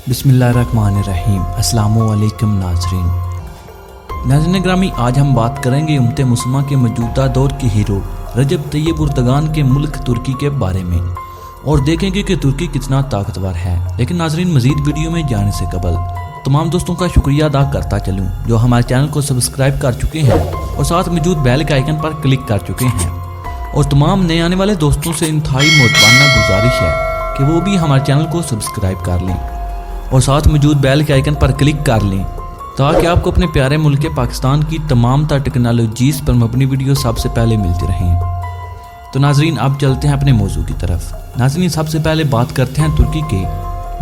बिस्मिल्लाहिर्रहमानिर्रहीम। अस्सलामुअलैकुम नाज़रीन ग्रामी, आज हम बात करेंगे उम्मत मुस्लिमा के मौजूदा दौर के हीरो रजब तैयब उर्दगान के मुल्क तुर्की के बारे में और देखेंगे कि तुर्की कितना ताकतवर है। लेकिन नाज़रीन, मज़ीद वीडियो में जाने से कबल तमाम दोस्तों का शुक्रिया अदा करता चलूँ जो हमारे चैनल को सब्सक्राइब कर चुके हैं और साथ मौजूद बेल के आइकन पर क्लिक कर चुके हैं, और तमाम नए आने वाले दोस्तों से इंतहाई मोहब्बाना गुजारिश है कि वो भी हमारे चैनल को सब्सक्राइब कर लें और साथ मौजूद बेल के आइकन पर क्लिक कर लें ताकि आपको अपने प्यारे मुल्क पाकिस्तान की तमाम टेक्नोलॉजीज़ पर मबनी वीडियो सबसे पहले मिलती रहें। तो नाजरीन, अब चलते हैं अपने मौजू की तरफ। नाजरीन, सबसे पहले बात करते हैं तुर्की के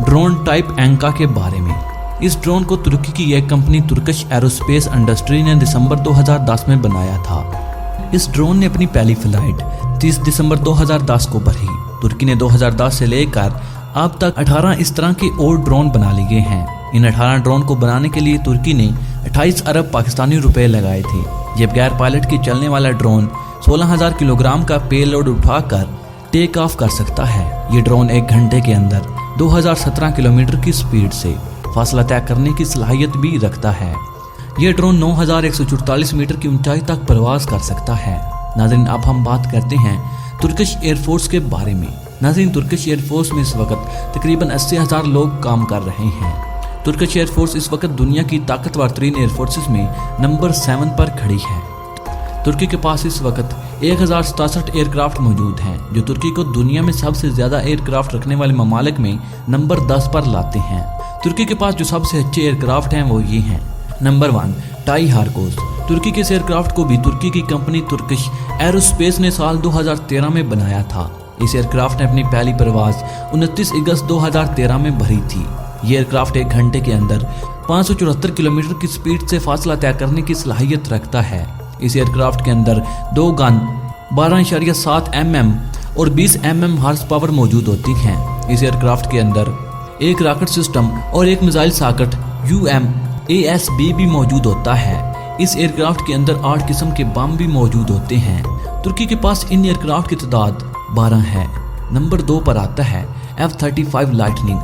ड्रोन टाइप एंका के बारे में। इस ड्रोन को तुर्की की एक कंपनी तुर्किश एरोस्पेस इंडस्ट्री ने दिसंबर 2010 में बनाया था। इस ड्रोन ने अपनी पहली फ्लाइट 30 दिसंबर 2010 को भरी। तुर्की ने 2010 से लेकर अब तक 18 इस तरह के और ड्रोन बना लिए हैं। इन 18 ड्रोन को बनाने के लिए तुर्की ने 28 अरब पाकिस्तानी रुपए लगाए थे। ये बगैर पायलट के चलने वाला ड्रोन 16,000 किलोग्राम का पेलोड उठाकर टेक ऑफ कर सकता है। ये ड्रोन 1 घंटे के अंदर 2017 किलोमीटर की स्पीड से फासला तय करने की सलाहियत भी रखता है। ये ड्रोन 9,144 मीटर की ऊंचाई तक परवाज कर सकता है। नाज़रीन, अब हम बात करते हैं तुर्किश एयरफोर्स के बारे में। नाज़रीन, तुर्किश एयरफोर्स में इस वक्त तकरीबन 80,000 लोग काम कर रहे हैं। तुर्किश एयरफोर्स इस वक्त दुनिया की ताकतवर तरीन एयरफोर्सेस में नंबर 7 पर खड़ी है। तुर्की के पास इस वक्त 1067 एयरक्राफ्ट मौजूद हैं, जो तुर्की को दुनिया में सबसे ज़्यादा एयरक्राफ्ट रखने वाले ममालिक में नंबर 10 पर लाते हैं। तुर्की के पास जो सबसे अच्छे एयरक्राफ्ट हैं वो ये हैं। Number 1 tie हारकोस। तुर्की के इस एयरक्राफ्ट को भी तुर्की की कंपनी तुर्किश एरोस्पेस ने साल 2013 में बनाया था। इस एयरक्राफ्ट ने अपनी पहली परवाज 29 अगस्त 2013 में भरी थी। ये एयरक्राफ्ट 1 घंटे के अंदर 574 किलोमीटर की स्पीड से फासला तय करने की सलाहियत रखता है। इस एयरक्राफ्ट के अंदर 2 गन 12.7 mm और 20 mm हॉर्स पावर मौजूद होती हैं। इस एयरक्राफ्ट के अंदर एक रॉकेट सिस्टम और एक मिसाइल सॉकेट UMASB भी मौजूद होता है। इस एयरक्राफ्ट के अंदर 8 किस्म के बम भी मौजूद होते हैं। तुर्की के पास इन एयरक्राफ्ट की तादाद 12 है। नंबर 2 पर आता है F-35 लाइटनिंग।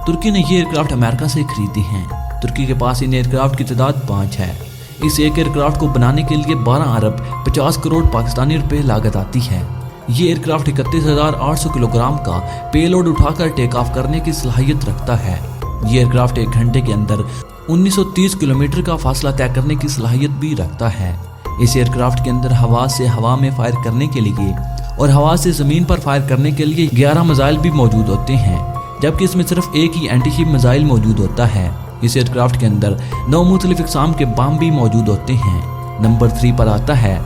तुर्की ने ये एयरक्राफ्ट अमेरिका से खरीदी हैं। तुर्की के पास इन एयरक्राफ्ट की तादाद 5 है। इस एक एयरक्राफ्ट को बनाने के लिए 12 अरब 50 करोड़ पाकिस्तानी रुपए लागत आती है। ये एयरक्राफ्ट 31,800 किलोग्राम का पेलोड उठाकर टेक ऑफ करने की सलाहियत रखता है। ये एयरक्राफ्ट 1 घंटे के अंदर 1930 किलोमीटर का फासला तय करने की सलाहियत भी रखता है। इस एयरक्राफ्ट के अंदर हवा से हवा में फायर करने के लिए और हवा से ज़मीन पर फायर करने के लिए 11 मिसाइल भी मौजूद होते हैं, जबकि इसमें सिर्फ एक ही एंटीशिप मिसाइल मौजूद होता है। इस एयरक्राफ्ट के अंदर 9 मुख्तलिफ इक़साम के बम भी मौजूद होते हैं। नंबर 3 पर आता है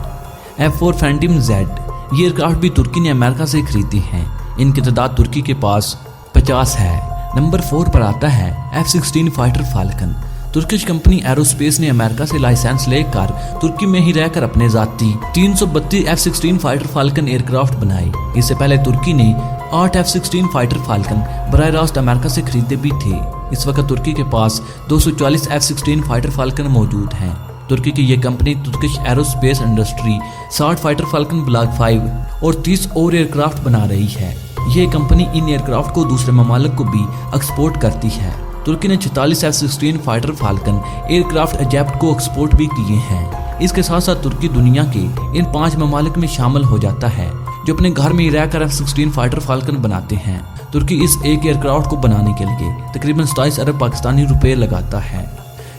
F-4 फैंटम जेड। ये एयरक्राफ्ट भी तुर्की ने अमेरिका से खरीदी हैं। इनकी तादाद तुर्की के पास 50 है। नंबर 4 पर आता है F-16 fighter falcon. Turkish company aerospace ने अमेरिका से लाइसेंस लेकर तुर्की में ही रहकर अपने जाती 332 F-16 फाइटर फाल्कन एयरक्राफ्ट बनाए। इससे पहले तुर्की ने 8 F-16 फाइटर फाल्कन बराह रास्त अमेरिका से खरीदे भी थे। इस वक्त तुर्की के पास 240 F-16 फाइटर फाल्कन मौजूद हैं। तुर्की की ये company Turkish aerospace industry 60 fighter falcon block 5 और 30 और एयरक्राफ्ट बना रही है। ये कंपनी इन एयरक्राफ्ट को दूसरे ममालिक को भी एक्सपोर्ट करती है। तुर्की ने 46 F-16 fighter falcon aircraft Egypt को एक्सपोर्ट भी किए हैं। इसके साथ साथ तुर्की दुनिया के इन 5 ममालिक में शामिल हो जाता है जो अपने घर में ही रहकर F-16 फाइटर फाल्कन बनाते हैं। तुर्की इस एक एयरक्राफ्ट को बनाने के लिए तकरीबन 27 अरब पाकिस्तानी रुपए लगाता है।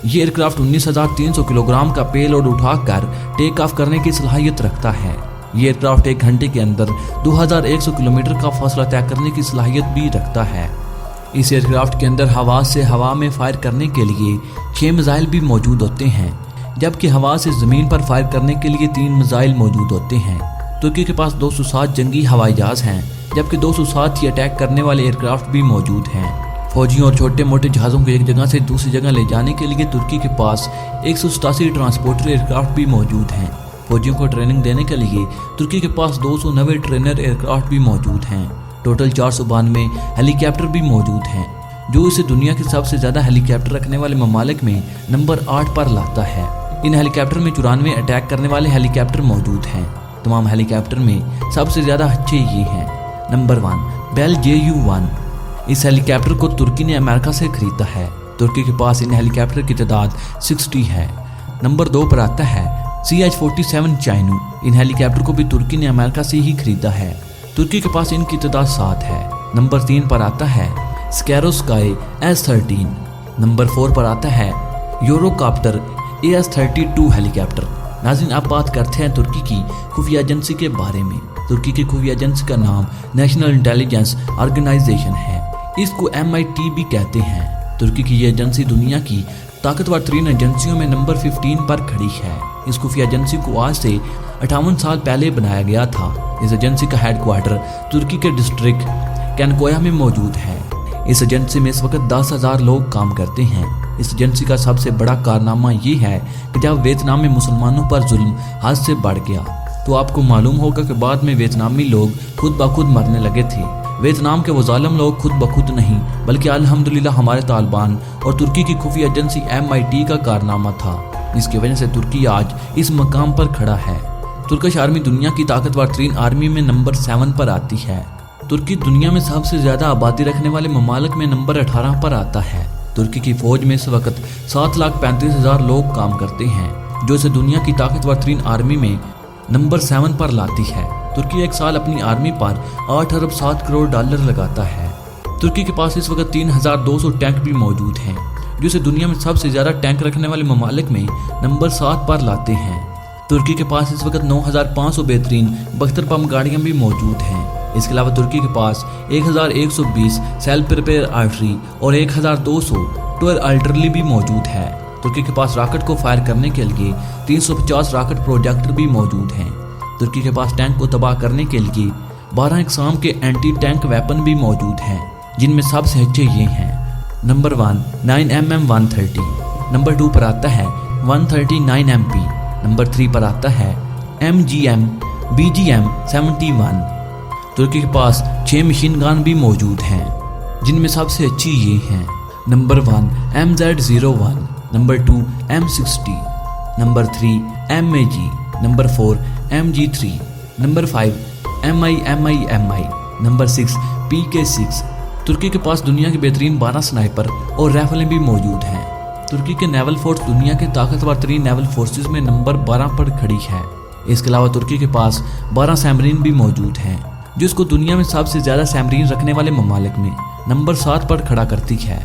ये एयरक्राफ्ट 19,300 किलोग्राम का पेलोड उठाकर टेक ऑफ करने की सलाहियत रखता है। ये एयरक्राफ्ट 1 घंटे के अंदर 2,100 किलोमीटर का फासला तय करने की सलाहियत भी रखता है। इस एयरक्राफ्ट के अंदर हवा से हवा में फायर करने के लिए 6 मिसाइल भी मौजूद होते हैं, जबकि हवा से ज़मीन पर फायर करने के लिए 3 मिसाइल मौजूद होते हैं। तुर्की के पास 207 जंगी हवाई जहाज़ हैं, जबकि 207 ही अटैक करने वाले एयरक्राफ्ट भी मौजूद हैं। फौजियों और छोटे मोटे जहाज़ों को एक जगह से दूसरी जगह ले जाने के लिए तुर्की के पास 187 ट्रांसपोर्टर एयरक्राफ्ट भी मौजूद हैं। फौजियों को ट्रेनिंग देने के लिए तुर्की के पास 290 ट्रेनर एयरक्राफ्ट भी मौजूद हैं। टोटल 492 हेलीकॉप्टर भी मौजूद हैं, जो इसे दुनिया के सबसे ज़्यादा हेलीकॉप्टर रखने वाले ममालिक में नंबर 8 पर लाता है। इन हेलीकॉप्टर में 94 अटैक करने वाले हेलीकॉप्टर मौजूद हैं। तमाम हेलीकॉप्टर में सबसे ज़्यादा अच्छे ये हैं। Number 1 Bell JU-1। इस हेलीकॉप्टर को तुर्की ने अमेरिका से खरीदा है। तुर्की के पास इन हेलीकॉप्टर की तादाद 60 है। नंबर 2 पर आता है CH-47 चाइनू। इन हेलीकॉप्टर को भी तुर्की ने अमेरिका से ही खरीदा है। तुर्की के पास इनकी तादाद 7 है। नंबर 3 पर आता है स्कैरोस्काई S-13। नंबर 4 पर आता है यूरोकॉप्टर AS-32 हेलीकॉप्टर। नाज़रीन, अब बात करते हैं तुर्की की खुफिया एजेंसी के बारे में। तुर्की की खुफिया एजेंसी का नाम नेशनल इंटेलिजेंस ऑर्गेनाइजेशन है। इसको MIT भी कहते हैं। तुर्की की ये एजेंसी दुनिया की ताकतवर तरीन एजेंसियों में नंबर 15 पर खड़ी है। इस खुफिया एजेंसी को आज से 58 साल पहले बनाया गया था। इस एजेंसी का हेडक्वार्टर तुर्की के डिस्ट्रिक्ट कैनकोया में मौजूद है। इस एजेंसी में इस वक्त 10,000 लोग काम करते हैं। इस एजेंसी का सबसे बड़ा कारनामा ये है कि जब वियतनाम में मुसलमानों पर जुल्म हद से बढ़ गया तो आपको मालूम होगा कि बाद में वियतनामी लोग खुद ब खुद मरने लगे थे। वियतनाम के वो जालिम लोग खुद ब खुद नहीं बल्कि अल्हम्दुलिल्लाह हमारे तालिबान और तुर्की की खुफिया एजेंसी MIT का कारनामा था। इसकी वजह से तुर्की आज इस मकाम पर खड़ा है। तुर्किश आर्मी दुनिया की ताकतवर तरीन आर्मी में नंबर 7 पर आती है। तुर्की दुनिया में सबसे ज्यादा आबादी रखने वाले ममालिक में नंबर 18 पर आता है। तुर्की की फौज में इस वक्त 7,35,000 लोग काम करते हैं, जो इसे दुनिया की ताकतवर तरीन आर्मी में नंबर 7 पर लाती है। तुर्की एक साल अपनी आर्मी पर 8 अरब 7 करोड़ डॉलर लगाता है। तुर्की के पास इस वक्त 3,200 टैंक भी मौजूद हैं, जो इसे दुनिया में सबसे ज्यादा टैंक रखने वाले ममालिक में नंबर 7 पर लाते हैं। तुर्की के पास इस वक्त 9,500 बेहतरीन बख्तर बम गाड़ियां भी मौजूद हैं। इसके अलावा तुर्की के पास 1,120 सेल्फ प्रिपेयर आर्टरी और 1,200 टूर आर्टरी भी मौजूद है। तुर्की के पास रॉकेट को फायर करने के लिए 350 रॉकेट प्रोजेक्टर भी मौजूद हैं। तुर्की के पास टैंक को तबाह करने के लिए 12 इकसाम के एंटी टैंक वेपन भी मौजूद हैं, जिनमें सबसे अच्छे ये हैं। Number 1 9mm 130। नंबर 2 पर आता है 139 MP। नंबर 3 पर आता है MGM BGM 71। तुर्की के पास 6 मशीन गन भी मौजूद हैं, जिनमें सबसे अच्छी ये हैं। Number 1 MZ-01। Number 2 M60। Number 3 MAG। Number 4 MG3। Number 5 MI। Number 6 PK6। तुर्की के पास दुनिया के बेहतरीन 12 स्नाइपर और राइफलें भी मौजूद हैं। तुर्की के नेवल फोर्स दुनिया के ताकतवर तरीन नेवल फोर्सेस में नंबर 12 पर खड़ी है। इसके अलावा तुर्की के पास 12 सैमरीन भी मौजूद हैं, जो इसको दुनिया में सबसे ज्यादा सैमरीन रखने वाले ममालिक में नंबर 7 पर खड़ा करती है।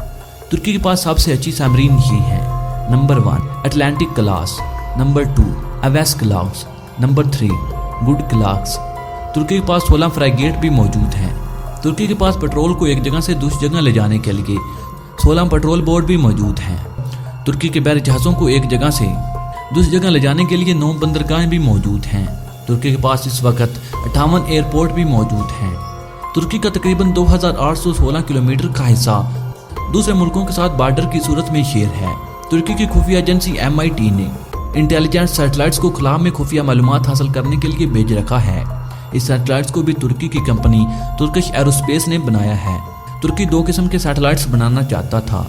तुर्की के पास सबसे अच्छी सैमरीन ये हैं। Number 1 Atlantic class. नंबर 2 अवेस क्लास। नंबर 3 गुड क्लास। तुर्की के पास 16 फ्रैगेट भी मौजूद हैं। तुर्की के पास पेट्रोल को एक जगह से दूसरी जगह ले जाने के लिए 16 पेट्रोल बोट भी मौजूद हैं। तुर्की के बहरी जहाज़ों को एक जगह से दूसरी जगह ले जाने के लिए 9 बंदरगाहें भी मौजूद हैं। तुर्की के पास इस वक्त 58 एयरपोर्ट भी मौजूद हैं। तुर्की का तकरीबन 2,816 किलोमीटर का हिस्सा दूसरे मुल्कों के साथ बॉर्डर की सूरत में शेयर है। तुर्की की खुफिया एजेंसी MIT ने इंटेलिजेंस सैटेलाइट्स को खुला में खुफिया मालूमात हासिल करने के लिए भेज रखा है। इस सैटेलाइट्स को भी तुर्की की कंपनी तुर्किश एरोस्पेस ने बनाया है। तुर्की 2 किस्म के सैटेलाइट्स बनाना चाहता था,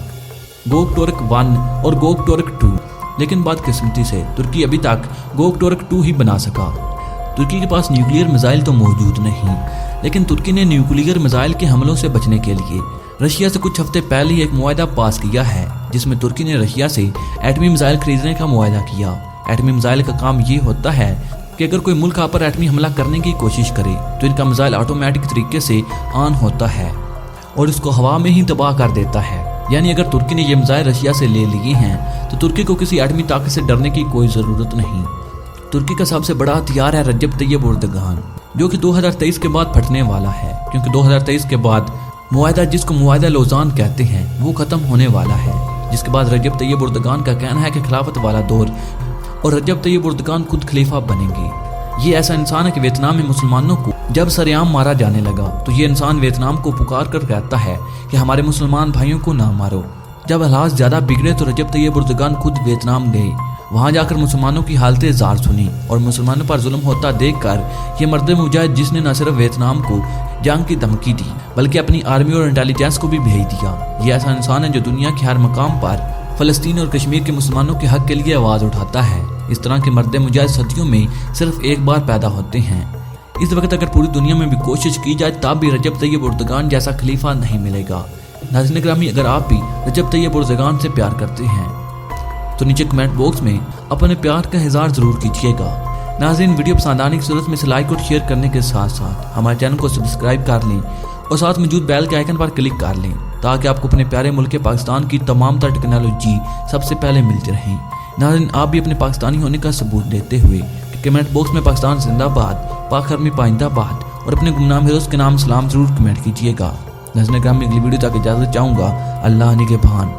गोकटोरक 1 और गोकटोरक 2, लेकिन बदकिस्मती से तुर्की अभी तक गोकटोरक 2 ही बना सका। तुर्की के पास न्यूक्लियर मिसाइल तो मौजूद नहीं, लेकिन तुर्की ने न्यूक्लियर मिसाइल के हमलों से बचने के लिए रशिया से कुछ हफ्ते पहले ही एक मुआहदा पास किया है, जिसमें तुर्की ने रशिया से एटमी मिसाइल खरीदने का मुआहदा किया। एटमी मिसाइल का काम ये होता है कि अगर कोई मुल्क आप पर एटमी हमला करने की कोशिश करे तो इनका मिसाइल ऑटोमेटिक तरीके से ऑन होता है और इसको हवा में ही तबाह कर देता है। यानी अगर तुर्की ने ये मिसाइल रशिया से ले लिए हैं तो तुर्की को किसी एटमी ताकत से डरने की कोई ज़रूरत नहीं। तुर्की का सबसे बड़ा हथियार है रजब तैयब एर्दोगान, जो कि 2023 के बाद फटने वाला है, क्योंकि 2023 के बाद मुआहदा, जिसको मुआहदा लौज़ान कहते हैं, वो ख़त्म होने वाला है। जिसके बाद रजब तैयब एर्दोगान का कहना है कि खिलाफत वाला दौर और रजब तैयब एर्दोगान खुद खलीफा बनेंगे। ये ऐसा इंसान है कि वियतनाम में मुसलमानों को जब सरेआम मारा जाने लगा तो ये इंसान वियतनाम को पुकार कर कहता है कि हमारे मुसलमान भाइयों को ना मारो। जब हालात ज़्यादा बिगड़े तो रजब तैयब एर्दोगान खुद वियतनाम गए। वहाँ जाकर मुसलमानों की हालतें जार सुनी और मुसलमानों पर जुल्म होता देखकर ये मर्द मुजाहिद, जिसने न सिर्फ वियतनाम को जंग की धमकी दी बल्कि अपनी आर्मी और इंटेलिजेंस को भी भेज दिया। ये ऐसा इंसान है जो दुनिया के हर मकाम पर फ़लस्तीन और कश्मीर के मुसलमानों के हक के लिए आवाज़ उठाता है। इस तरह के मर्द मुजाहिद सदियों में सिर्फ एक बार पैदा होते हैं। इस वक्त अगर पूरी दुनिया में भी कोशिश की जाए तब भी रजब तैयब उर्दगान जैसा खलीफा नहीं मिलेगा। नाज़रीन ग्रामी, अगर आप भी रजब तैयब उर्दगान से प्यार करते हैं तो नीचे कमेंट बॉक्स में अपने प्यार का इज़हार जरूर कीजिएगा। नाज़रीन, वीडियो पसंद आने की सूरत में इसे लाइक और शेयर करने के साथ साथ हमारे चैनल को सब्सक्राइब कर लें और साथ मौजूद बेल के आइकन पर क्लिक कर लें ताकि आपको अपने प्यारे मुल्क पाकिस्तान की तमाम तर टेक्नोलॉजी सबसे पहले मिलती रहे। नाज़रीन, आप भी अपने पाकिस्तानी होने का सबूत देते हुए कमेंट बॉक्स में पाकिस्तान जिंदाबाद, पाक आर्मी पाइंदाबाद और अपने गुमनाम हीरोज़ के नाम सलाम जरूर कमेंट कीजिएगा। नाज़रीन ग्रामी, अगली वीडियो तक इजाज़त चाहूँगा। अल्लाह निगहबान।